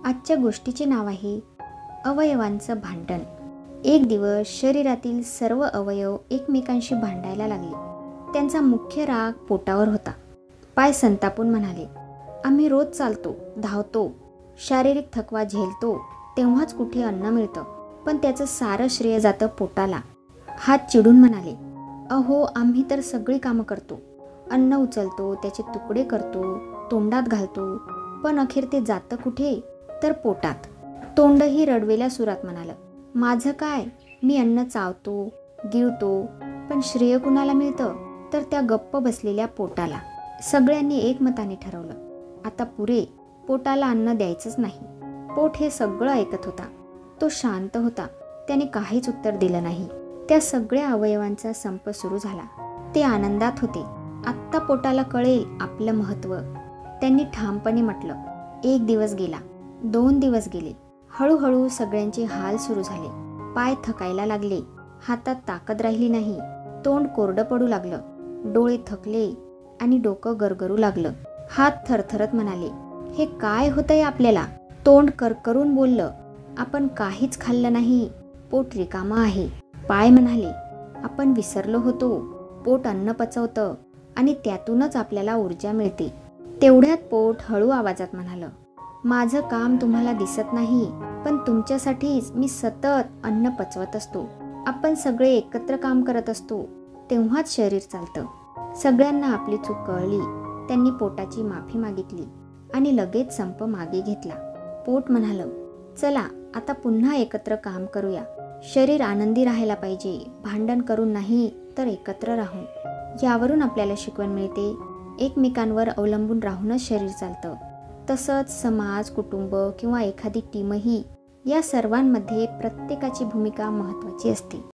आजच्या गोष्टीचे नाव आहे अवयवांचं भांडण. एक दिवस शरीरातील सर्व अवयव एकमेकांशी भांडायला लागले. त्यांचा मुख्य राग पोटावर होता. पाय संतापून म्हणाले, आम्ही रोज चालतो, धावतो, शारीरिक थकवा झेलतो, तेव्हाच कुठे अन्न मिळतं, पण त्याचं सारं श्रेय जातं पोटाला. हात चिडून म्हणाले, अहो आम्ही तर सगळी कामं करतो, अन्न उचलतो, त्याचे तुकडे करतो, तोंडात घालतो, पण अखेर ते जातं कुठे, तर पोटात. तोंडही रडवेल्या सुरात म्हणालं, माझं काय, मी अन्न चावतो, गिळतो, पण श्रेय कुणाला मिळतं, तर त्या गप्प बसलेल्या पोटाला. सगळ्यांनी एकमताने ठरवलं, आता पुरे, पोटाला अन्न द्यायचंच नाही. पोट हे सगळं ऐकत होता. तो शांत होता. त्याने काहीच उत्तर दिलं नाही. त्या सगळ्या अवयवांचा संप सुरू झाला. ते आनंदात होते. आत्ता पोटाला कळेल आपलं महत्त्व. त्यांनी ठामपणे म्हटलं. 1 दिवस गेला, 2 दिवस गेले. हळूहळू सगळ्यांचे हाल सुरू झाले. पाय थकायला लागले, हातात ताकद राहिली नाही, तोंड कोरडं पडू लागलं, डोळे थकले आणि डोकं गरगरू लागलं. हात थरथरत म्हणाले, हे काय होतंय आपल्याला. तोंड करकरून बोललं, आपण काहीच खाल्लं नाही, पोट रिकामं आहे. पाय म्हणाले, आपण विसरलो होतो, पोट अन्न पचवतं आणि त्यातूनच आपल्याला ऊर्जा मिळते. तेवढ्यात पोट हळू आवाजात म्हणालं, माझं काम तुम्हाला दिसत नाही, पण तुमच्यासाठीच मी सतत अन्न पचवत असतो. आपण सगळे एकत्र काम करत असतो, तेव्हाच शरीर चालतं. सगळ्यांना आपली चूक कळली. त्यांनी पोटाची माफी मागितली आणि लगेच संप मागे घेतला. पोट म्हणालं, चला आता पुन्हा एकत्र काम करूया. शरीर आनंदी राहायला पाहिजे, भांडण करून नाही तर एकत्र राहून. यावरून आपल्याला शिकवण मिळते, एकमेकांवर अवलंबून राहूनच शरीर चालतं. तसंच समाज, कुटुंब किंवा एखादी टीमही, या सर्वांमध्ये प्रत्येकाची भूमिका महत्त्वाची असते.